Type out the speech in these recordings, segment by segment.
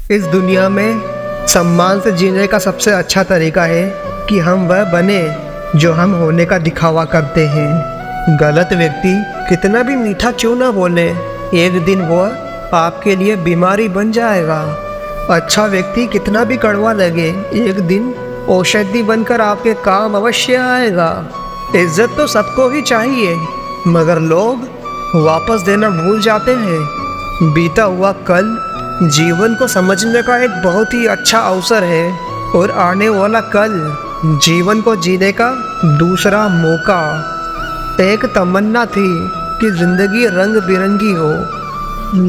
इस दुनिया में सम्मान से जीने का सबसे अच्छा तरीका है कि हम वह बने जो हम होने का दिखावा करते हैं। गलत व्यक्ति कितना भी मीठा क्यों ना बोले, एक दिन वह आपके लिए बीमारी बन जाएगा। अच्छा व्यक्ति कितना भी कड़वा लगे, एक दिन औषधि बनकर आपके काम अवश्य आएगा। इज्जत तो सबको ही चाहिए, मगर लोग वापस देना भूल जाते हैं। बीता हुआ कल जीवन को समझने का एक बहुत ही अच्छा अवसर है, और आने वाला कल जीवन को जीने का दूसरा मौका। एक तमन्ना थी कि जिंदगी रंग बिरंगी हो,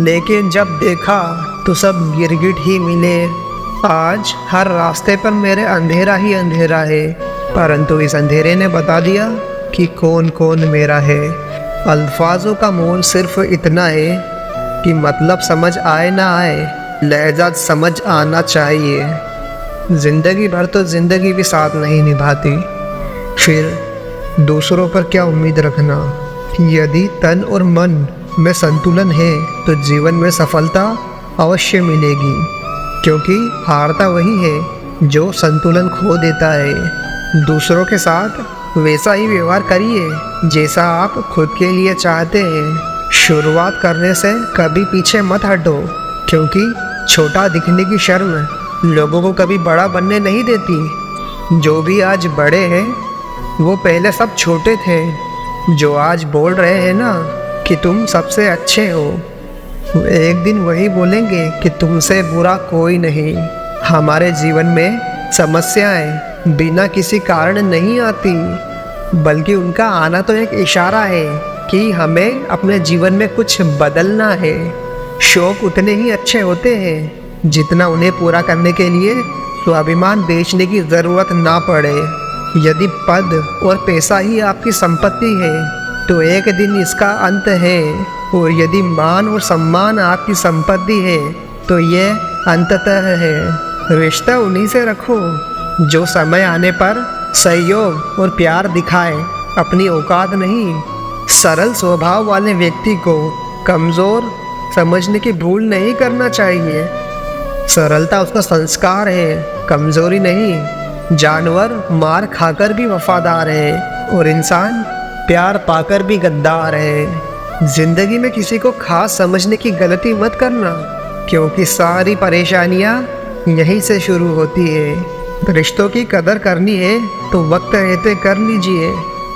लेकिन जब देखा तो सब गिरगिट ही मिले। आज हर रास्ते पर मेरे अंधेरा ही अंधेरा है, परंतु इस अंधेरे ने बता दिया कि कौन कौन मेरा है। अल्फाजों का मोल सिर्फ इतना है कि मतलब समझ आए ना आए, लहजा समझ आना चाहिए। जिंदगी भर तो जिंदगी भी साथ नहीं निभाती, फिर दूसरों पर क्या उम्मीद रखना। यदि तन और मन में संतुलन है तो जीवन में सफलता अवश्य मिलेगी, क्योंकि हारता वही है जो संतुलन खो देता है। दूसरों के साथ वैसा ही व्यवहार करिए जैसा आप खुद के लिए चाहते हैं। शुरुआत करने से कभी पीछे मत हटो, क्योंकि छोटा दिखने की शर्म लोगों को कभी बड़ा बनने नहीं देती। जो भी आज बड़े हैं वो पहले सब छोटे थे। जो आज बोल रहे हैं ना कि तुम सबसे अच्छे हो, वो एक दिन वही बोलेंगे कि तुमसे बुरा कोई नहीं। हमारे जीवन में समस्याएं बिना किसी कारण नहीं आती, बल्कि उनका आना तो एक इशारा है कि हमें अपने जीवन में कुछ बदलना है। शौक उतने ही अच्छे होते हैं जितना उन्हें पूरा करने के लिए स्वाभिमान बेचने की ज़रूरत ना पड़े। यदि पद और पैसा ही आपकी संपत्ति है तो एक दिन इसका अंत है, और यदि मान और सम्मान आपकी संपत्ति है तो ये अंततः है। रिश्ता उन्हीं से रखो जो समय आने पर सहयोग और प्यार दिखाए, अपनी औकात नहीं। सरल स्वभाव वाले व्यक्ति को कमज़ोर समझने की भूल नहीं करना चाहिए। सरलता उसका संस्कार है, कमज़ोरी नहीं। जानवर मार खाकर भी वफादार है, और इंसान प्यार पाकर भी गद्दार है। जिंदगी में किसी को खास समझने की गलती मत करना, क्योंकि सारी परेशानियां यहीं से शुरू होती है। रिश्तों की कदर करनी है तो वक्त रहते कर लीजिए।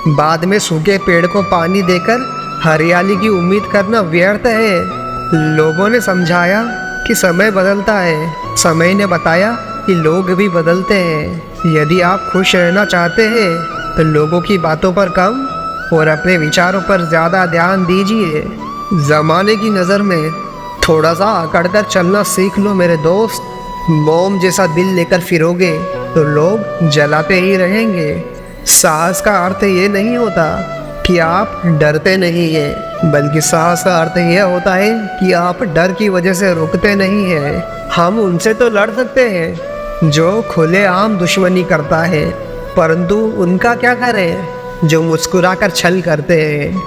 बाद में सूखे पेड़ को पानी देकर हरियाली की उम्मीद करना व्यर्थ है। लोगों ने समझाया कि समय बदलता है, समय ने बताया कि लोग भी बदलते हैं। यदि आप खुश रहना चाहते हैं तो लोगों की बातों पर कम और अपने विचारों पर ज़्यादा ध्यान दीजिए। ज़माने की नज़र में थोड़ा सा अकड़कर चलना सीख लो मेरे दोस्त। मोम जैसा दिल लेकर फिरोगे तो लोग जलाते ही रहेंगे। साहस का अर्थ ये नहीं होता कि आप डरते नहीं हैं, बल्कि साहस का अर्थ यह होता है कि आप डर की वजह से रुकते नहीं हैं। हम उनसे तो लड़ सकते हैं जो खुलेआम दुश्मनी करता है, परंतु उनका क्या करें जो मुस्कुराकर छल करते हैं।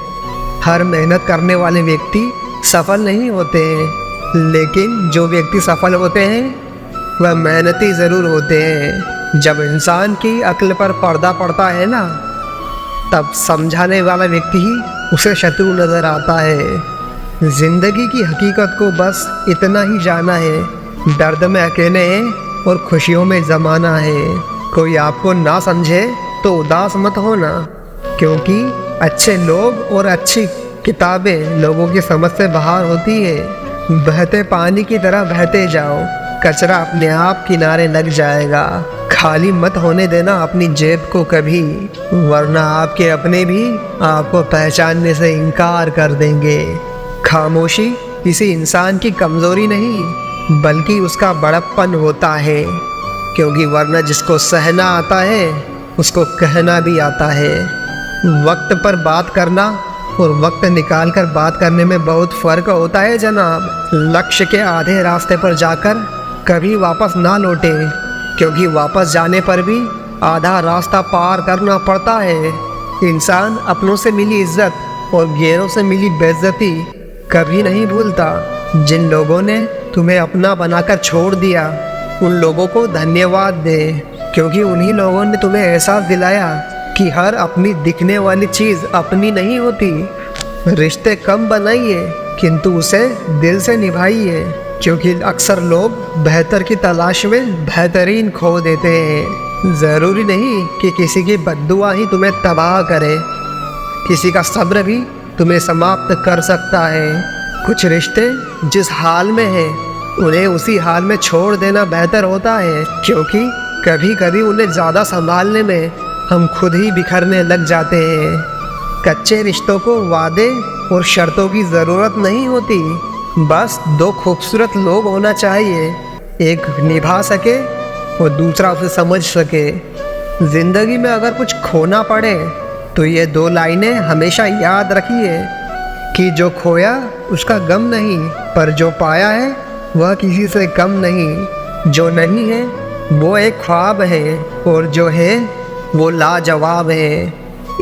हर मेहनत करने वाले व्यक्ति सफल नहीं होते हैं, लेकिन जो व्यक्ति सफल होते हैं वह मेहनती ज़रूर होते हैं। जब इंसान की अक्ल पर पर्दा पड़ता है ना, तब समझाने वाला व्यक्ति ही उसे शत्रु नज़र आता है। जिंदगी की हकीकत को बस इतना ही जाना है, दर्द में अकेले हैं और खुशियों में ज़माना है। कोई आपको ना समझे तो उदास मत होना, क्योंकि अच्छे लोग और अच्छी किताबें लोगों की समझ से बाहर होती है। बहते पानी की तरह बहते जाओ, कचरा अपने आप किनारे लग जाएगा। खाली मत होने देना अपनी जेब को कभी, वरना आपके अपने भी आपको पहचानने से इनकार कर देंगे। खामोशी किसी इंसान की कमज़ोरी नहीं, बल्कि उसका बड़प्पन होता है, क्योंकि वरना जिसको सहना आता है उसको कहना भी आता है। वक्त पर बात करना और वक्त निकाल कर बात करने में बहुत फ़र्क होता है जनाब। लक्ष्य के आधे रास्ते पर जाकर कभी वापस ना लौटे, क्योंकि वापस जाने पर भी आधा रास्ता पार करना पड़ता है। इंसान अपनों से मिली इज्जत और गैरों से मिली बेइज्जती कभी नहीं भूलता। जिन लोगों ने तुम्हें अपना बनाकर छोड़ दिया, उन लोगों को धन्यवाद दे, क्योंकि उन्हीं लोगों ने तुम्हें एहसास दिलाया कि हर अपनी दिखने वाली चीज़ अपनी नहीं होती। रिश्ते कम बनाइए किंतु उसे दिल से निभाइए, क्योंकि अक्सर लोग बेहतर की तलाश में बेहतरीन खो देते हैं। ज़रूरी नहीं कि किसी की बद्दुआ ही तुम्हें तबाह करे, किसी का सब्र भी तुम्हें समाप्त कर सकता है। कुछ रिश्ते जिस हाल में हैं उन्हें उसी हाल में छोड़ देना बेहतर होता है, क्योंकि कभी कभी उन्हें ज़्यादा संभालने में हम खुद ही बिखरने लग जाते हैं। कच्चे रिश्तों को वादे और शर्तों की ज़रूरत नहीं होती, बस दो खूबसूरत लोग होना चाहिए, एक निभा सके और दूसरा उसे समझ सके। ज़िंदगी में अगर कुछ खोना पड़े तो ये 2 लाइनें हमेशा याद रखिए कि जो खोया उसका गम नहीं, पर जो पाया है वह किसी से कम नहीं। जो नहीं है वो एक ख्वाब है और जो है वो लाजवाब है।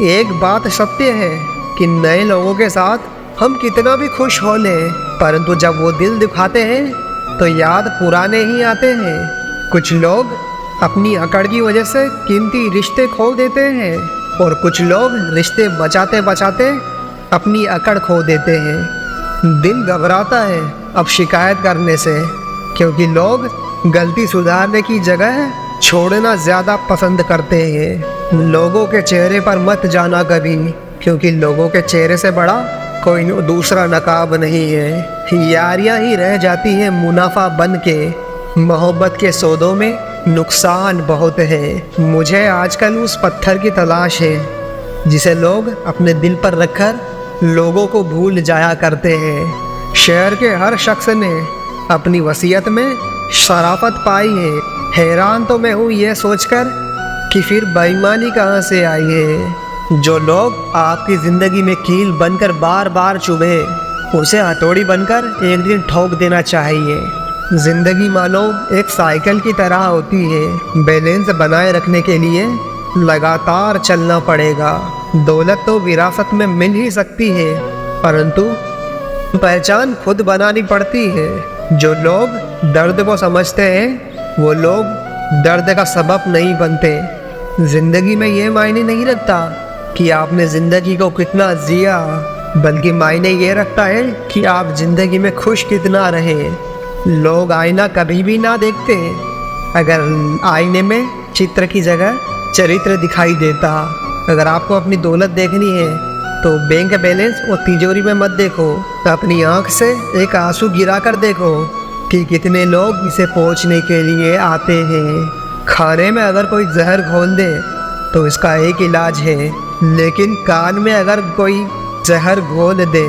एक बात सत्य है कि नए लोगों के साथ हम कितना भी खुश हो लें, परंतु जब वो दिल दिखाते हैं तो याद पुराने ही आते हैं। कुछ लोग अपनी अकड़ की वजह से कीमती रिश्ते खो देते हैं और कुछ लोग रिश्ते बचाते बचाते अपनी अकड़ खो देते हैं। दिल घबराता है अब शिकायत करने से, क्योंकि लोग गलती सुधारने की जगह छोड़ना ज़्यादा पसंद करते हैं। लोगों के चेहरे पर मत जाना कभी, क्योंकि लोगों के चेहरे से बड़ा कोई दूसरा नकाब नहीं है। यारियां ही रह जाती हैं मुनाफा बन के, मोहब्बत के सौदों में नुकसान बहुत है। मुझे आजकल उस पत्थर की तलाश है जिसे लोग अपने दिल पर रखकर लोगों को भूल जाया करते हैं। शहर के हर शख्स ने अपनी वसीयत में शराफत पाई है। हैरान तो मैं हूँ ये सोचकर कि फिर बेईमानी कहाँ से आई है। जो लोग आपकी ज़िंदगी में कील बनकर बार बार चुभे, उसे हथौड़ी बनकर एक दिन ठोक देना चाहिए। ज़िंदगी मानो एक साइकिल की तरह होती है, बैलेंस बनाए रखने के लिए लगातार चलना पड़ेगा। दौलत तो विरासत में मिल ही सकती है, परंतु पहचान खुद बनानी पड़ती है। जो लोग दर्द को समझते हैं वो लोग दर्द का सबब नहीं बनते। ज़िंदगी में ये मायने नहीं रखता कि आपने ज़िंदगी को कितना जिया, बल्कि मायने ये रखता है कि आप ज़िंदगी में खुश कितना रहे। लोग आईना कभी भी ना देखते, अगर आईने में चित्र की जगह चरित्र दिखाई देता। अगर आपको अपनी दौलत देखनी है तो बैंक बैलेंस और तिजोरी में मत देखो, अपनी आंख से एक आंसू गिरा कर देखो कि कितने लोग इसे पहुंचने के लिए आते हैं। खाने में अगर कोई जहर घोल दे तो इसका एक इलाज है, लेकिन कान में अगर कोई जहर घोल दे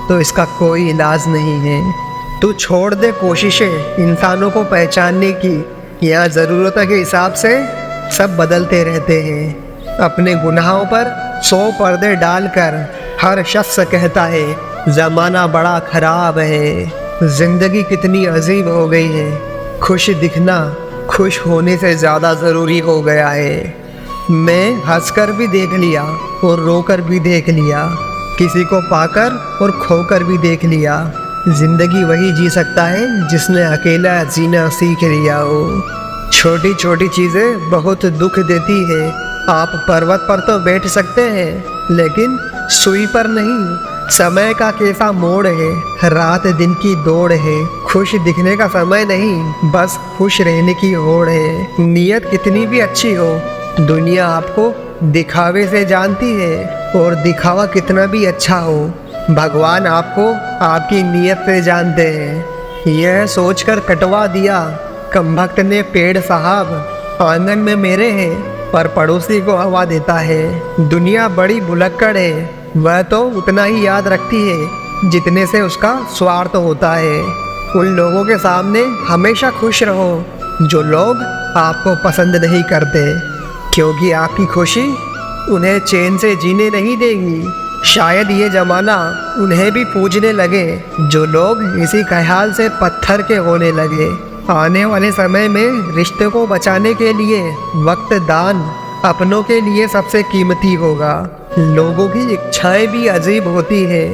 तो इसका कोई इलाज नहीं है। तू छोड़ दे कोशिशें इंसानों को पहचानने की, यहाँ ज़रूरत के हिसाब से सब बदलते रहते हैं। अपने गुनाहों पर 100 पर्दे डालकर हर शख्स कहता है ज़माना बड़ा ख़राब है। ज़िंदगी कितनी अजीब हो गई है, खुश दिखना खुश होने से ज़्यादा ज़रूरी हो गया है। मैं हंसकर भी देख लिया और रोकर भी देख लिया, किसी को पाकर और खोकर भी देख लिया। ज़िंदगी वही जी सकता है जिसने अकेला जीना सीख लिया हो। छोटी छोटी चीज़ें बहुत दुख देती है। आप पर्वत पर तो बैठ सकते हैं, लेकिन सुई पर नहीं। समय का कैसा मोड़ है, रात दिन की दौड़ है। खुश दिखने का समय नहीं, बस खुश रहने की होड़ है। नीयत कितनी भी अच्छी हो, दुनिया आपको दिखावे से जानती है, और दिखावा कितना भी अच्छा हो, भगवान आपको आपकी नीयत से जानते हैं। यह सोचकर कटवा दिया कमबख्त ने पेड़ साहब, आंगन में मेरे हैं पर पड़ोसी को हवा देता है। दुनिया बड़ी भुलक्कड़ है, वह तो उतना ही याद रखती है जितने से उसका स्वार्थ होता है। उन लोगों के सामने हमेशा खुश रहो जो लोग आपको पसंद नहीं करते, क्योंकि आपकी खुशी उन्हें चैन से जीने नहीं देगी। शायद ये ज़माना उन्हें भी पूजने लगे जो लोग इसी ख्याल से पत्थर के होने लगे। आने वाले समय में रिश्ते को बचाने के लिए वक्त दान अपनों के लिए सबसे कीमती होगा। लोगों की इच्छाएं भी अजीब होती है।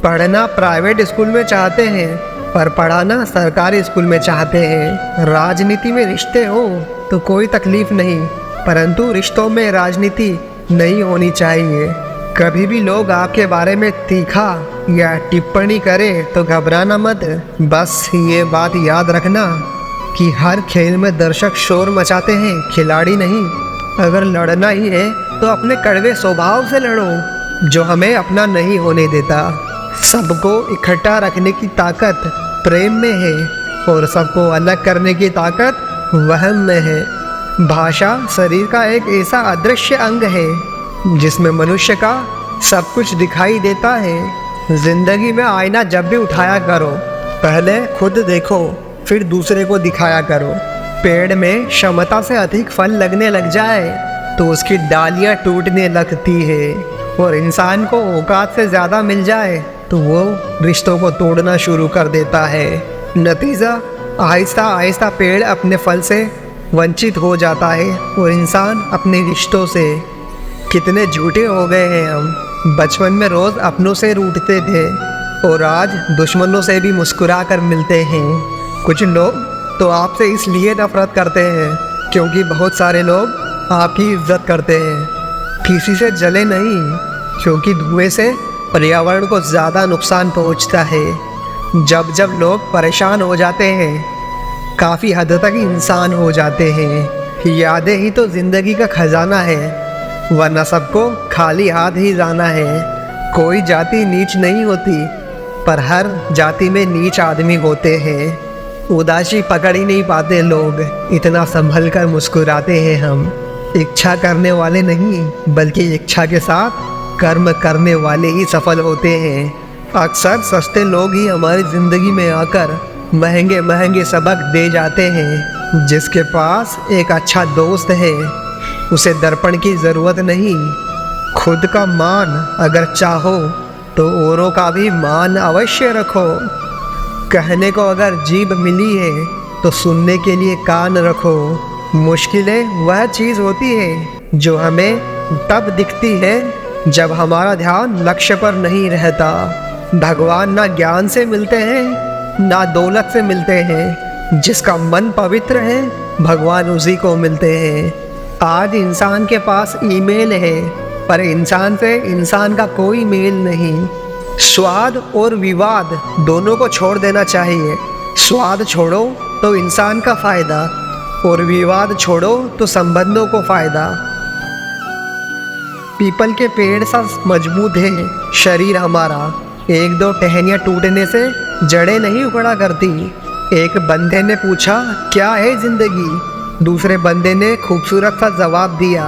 पढ़ना प्राइवेट स्कूल में चाहते हैं पर पढ़ाना सरकारी स्कूल में चाहते हैं। राजनीति में रिश्ते हो तो कोई तकलीफ नहीं, परंतु रिश्तों में राजनीति नहीं होनी चाहिए। कभी भी लोग आपके बारे में तीखा या टिप्पणी करें तो घबराना मत। बस ये बात याद रखना कि हर खेल में दर्शक शोर मचाते हैं, खिलाड़ी नहीं। अगर लड़ना ही है तो अपने कड़वे स्वभाव से लड़ो जो हमें अपना नहीं होने देता। सबको इकट्ठा रखने की ताकत प्रेम में है और सबको अलग करने की ताकत वहम में है। भाषा शरीर का एक ऐसा अदृश्य अंग है जिसमें मनुष्य का सब कुछ दिखाई देता है। जिंदगी में आईना जब भी उठाया करो, पहले खुद देखो फिर दूसरे को दिखाया करो। पेड़ में क्षमता से अधिक फल लगने लग जाए तो उसकी डालियां टूटने लगती है, और इंसान को औकात से ज़्यादा मिल जाए तो वो रिश्तों को तोड़ना शुरू कर देता है। नतीजा आहिस्ता आहिस्ता पेड़ अपने फल से वंचित हो जाता है और इंसान अपने रिश्तों से। कितने झूठे हो गए हैं हम। बचपन में रोज़ अपनों से रूठते थे और आज दुश्मनों से भी मुस्कुरा कर मिलते हैं। कुछ लोग तो आपसे इसलिए नफरत करते हैं क्योंकि बहुत सारे लोग आपकी इज्जत करते हैं। किसी से जले नहीं, क्योंकि धुएं से पर्यावरण को ज़्यादा नुकसान पहुंचता है। जब जब लोग परेशान हो जाते हैं, काफ़ी हद तक इंसान हो जाते हैं। यादें ही तो ज़िंदगी का खजाना है, वरना सबको खाली हाथ ही जाना है। कोई जाति नीच नहीं होती, पर हर जाति में नीच आदमी होते हैं। उदासी पकड़ ही नहीं पाते लोग, इतना संभल कर मुस्कुराते हैं हम। इच्छा करने वाले नहीं, बल्कि इच्छा के साथ कर्म करने वाले ही सफल होते हैं। अक्सर सस्ते लोग ही हमारी ज़िंदगी में आकर महंगे महंगे सबक दे जाते हैं। जिसके पास एक अच्छा दोस्त है उसे दर्पण की ज़रूरत नहीं। खुद का मान अगर चाहो तो औरों का भी मान अवश्य रखो। कहने को अगर जीभ मिली है तो सुनने के लिए कान रखो। मुश्किलें वह चीज़ होती है जो हमें तब दिखती है जब हमारा ध्यान लक्ष्य पर नहीं रहता। भगवान ना ज्ञान से मिलते हैं ना दौलत से मिलते हैं। जिसका मन पवित्र है भगवान उसी को मिलते हैं। आज इंसान के पास ईमेल है, पर इंसान से इंसान का कोई मेल नहीं। स्वाद और विवाद दोनों को छोड़ देना चाहिए। स्वाद छोड़ो तो इंसान का फ़ायदा, और विवाद छोड़ो तो संबंधों को फ़ायदा। पीपल के पेड़ सा मजबूत है शरीर हमारा। एक दो टहनियाँ टूटने से जड़ें नहीं उखड़ा करती। एक बंदे ने पूछा क्या है ज़िंदगी, दूसरे बंदे ने खूबसूरत सा जवाब दिया,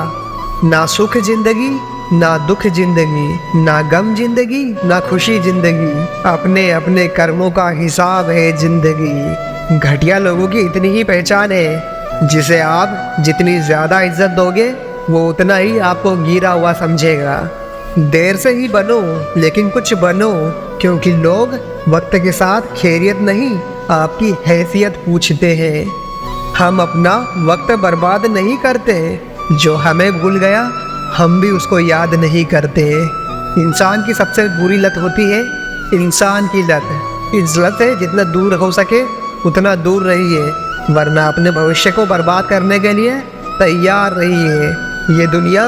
ना सुख जिंदगी ना दुख जिंदगी, ना गम जिंदगी ना खुशी जिंदगी, अपने अपने कर्मों का हिसाब है जिंदगी। घटिया लोगों की इतनी ही पहचान है, जिसे आप जितनी ज़्यादा इज्जत दोगे वो उतना ही आपको गिरा हुआ समझेगा। देर से ही बनो लेकिन कुछ बनो, क्योंकि लोग वक्त के साथ खैरियत नहीं आपकी हैसियत पूछते हैं। हम अपना वक्त बर्बाद नहीं करते, जो हमें भूल गया हम भी उसको याद नहीं करते। इंसान की सबसे बुरी लत होती है इंसान की लत। इस लत से जितना दूर हो सके उतना दूर रहिए, वरना अपने भविष्य को बर्बाद करने के लिए तैयार रहिए। ये दुनिया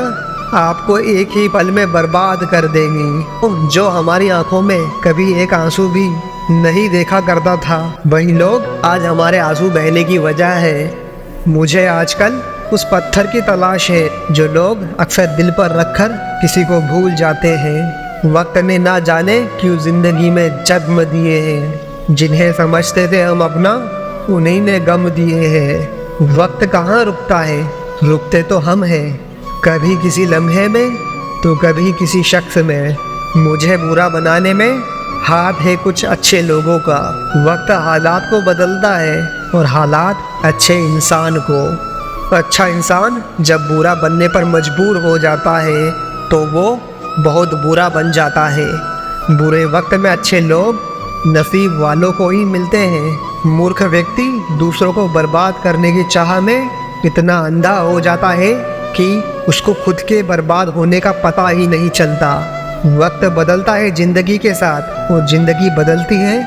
आपको एक ही पल में बर्बाद कर देगी। जो हमारी आंखों में कभी एक आंसू भी नहीं देखा करता था, वही लोग आज हमारे आंसू बहने की वजह है। मुझे आजकल उस पत्थर की तलाश है जो लोग अक्सर दिल पर रखकर किसी को भूल जाते हैं। वक्त ने ना जाने क्यों जिंदगी में जख्म दिए हैं, जिन्हें समझते थे हम अपना उन्हीं ने गम दिए हैं। वक्त कहाँ रुकता है, रुकते तो हम हैं, कभी किसी लम्हे में तो कभी किसी शख्स में। मुझे बुरा बनाने में हाथ है कुछ अच्छे लोगों का। वक्त हालात को बदलता है और हालात अच्छे इंसान को। अच्छा इंसान जब बुरा बनने पर मजबूर हो जाता है तो वो बहुत बुरा बन जाता है। बुरे वक्त में अच्छे लोग नसीब वालों को ही मिलते हैं। मूर्ख व्यक्ति दूसरों को बर्बाद करने की चाह में इतना अंधा हो जाता है कि उसको खुद के बर्बाद होने का पता ही नहीं चलता। वक्त बदलता है जिंदगी के साथ और जिंदगी बदलती है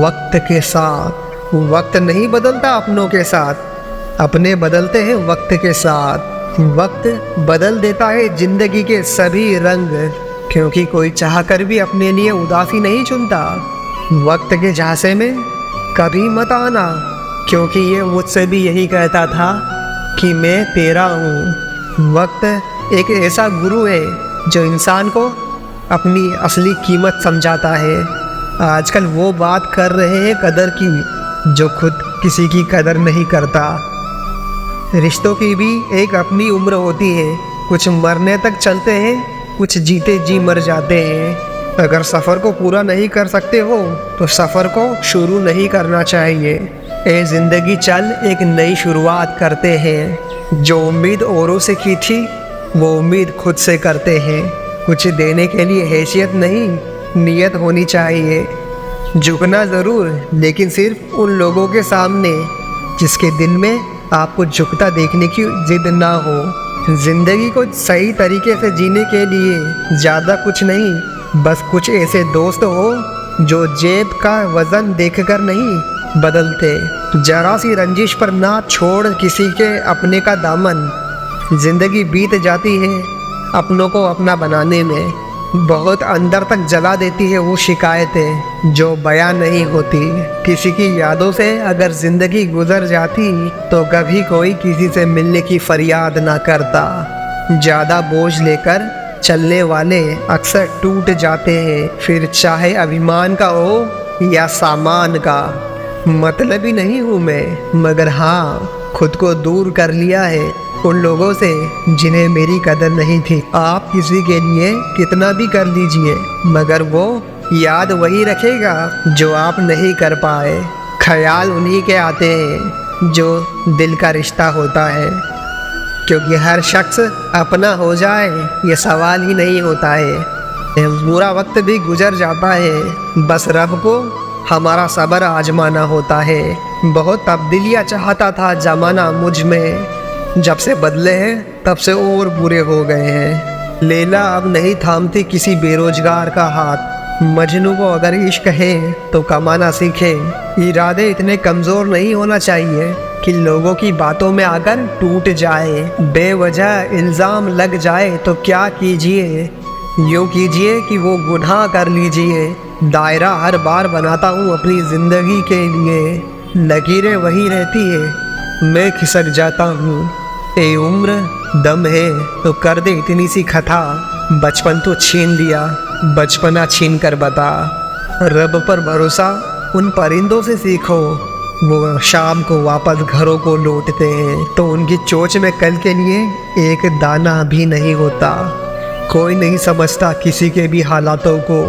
वक्त के साथ। वक्त नहीं बदलता अपनों के साथ, अपने बदलते हैं वक्त के साथ। वक्त बदल देता है जिंदगी के सभी रंग, क्योंकि कोई चाहकर भी अपने लिए उदासी नहीं चुनता। वक्त के झांसे में कभी मत आना, क्योंकि ये मुझसे भी यही कहता था कि मैं तेरा हूँ। वक्त एक ऐसा गुरु है जो इंसान को अपनी असली कीमत समझाता है। आजकल वो बात कर रहे हैं कदर की जो खुद किसी की कदर नहीं करता। रिश्तों की भी एक अपनी उम्र होती है, कुछ मरने तक चलते हैं, कुछ जीते जी मर जाते हैं। अगर सफ़र को पूरा नहीं कर सकते हो तो सफ़र को शुरू नहीं करना चाहिए। ए ज़िंदगी चल एक नई शुरुआत करते हैं। जो उम्मीद औरों से की थी वो उम्मीद खुद से करते हैं। कुछ देने के लिए हैसियत नहीं, नीयत होनी चाहिए। झुकना ज़रूर, लेकिन सिर्फ उन लोगों के सामने जिसके दिल में आपको झुकता देखने की जिद ना हो। ज़िंदगी को सही तरीके से जीने के लिए ज़्यादा कुछ नहीं, बस कुछ ऐसे दोस्त हो जो जेब का वज़न देखकर नहीं बदलते। जरा सी रंजिश पर ना छोड़ किसी के अपने का दामन। ज़िंदगी बीत जाती है अपनों को अपना बनाने में। बहुत अंदर तक जला देती है वो शिकायतें जो बयां नहीं होती। किसी की यादों से अगर ज़िंदगी गुजर जाती तो कभी कोई किसी से मिलने की फरियाद ना करता। ज़्यादा बोझ लेकर चलने वाले अक्सर टूट जाते हैं, फिर चाहे अभिमान का हो या सामान का। मतलबी नहीं हूँ मैं, मगर हाँ खुद को दूर कर लिया है उन लोगों से जिन्हें मेरी कदर नहीं थी। आप किसी के लिए कितना भी कर लीजिए, मगर वो याद वही रखेगा जो आप नहीं कर पाए। ख्याल उन्हीं के आते हैं जो दिल का रिश्ता होता है, क्योंकि हर शख्स अपना हो जाए ये सवाल ही नहीं होता है। बुरा वक्त भी गुजर जाता है, बस रब को हमारा सब्र आजमाना होता है। बहुत तब्दीलियाँ चाहता था ज़माना मुझ में, जब से बदले हैं तब से और बुरे हो गए हैं। लैला अब नहीं थामती किसी बेरोजगार का हाथ। मजनू को अगर इश्क है तो कमाना सीखे। इरादे इतने कमज़ोर नहीं होना चाहिए कि लोगों की बातों में आकर टूट जाए। बेवजह इल्ज़ाम लग जाए तो क्या कीजिए, यूँ कीजिए कि वो गुनाह कर लीजिए। दायरा हर बार बनाता हूँ अपनी ज़िंदगी के लिए, लकीरें वही रहती है, मैं खिसक जाता हूँ। ए उम्र दम है तो कर दे इतनी सी खता, बचपन तो छीन लिया, बचपना छीन कर बता। रब पर भरोसा उन परिंदों से सीखो, वो शाम को वापस घरों को लौटते हैं तो उनकी चोंच में कल के लिए एक दाना भी नहीं होता। कोई नहीं समझता किसी के भी हालातों को,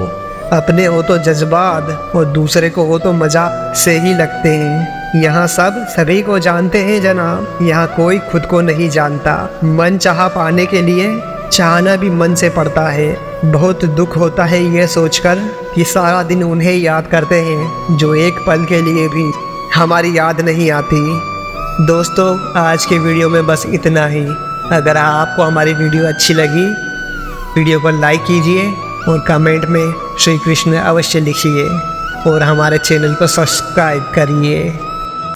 अपने हो तो जज्बात और दूसरे को हो तो मजाक से ही लगते हैं। यहाँ सब सभी को जानते हैं जनाब, यहाँ कोई खुद को नहीं जानता। मन चाहा पाने के लिए चाहना भी मन से पड़ता है। बहुत दुख होता है ये सोचकर कि सारा दिन उन्हें याद करते हैं जो एक पल के लिए भी हमारी याद नहीं आती। दोस्तों आज के वीडियो में बस इतना ही। अगर आपको हमारी वीडियो अच्छी लगी, वीडियो को लाइक कीजिए और कमेंट में श्री कृष्ण अवश्य लिखिए और हमारे चैनल को सब्सक्राइब करिए।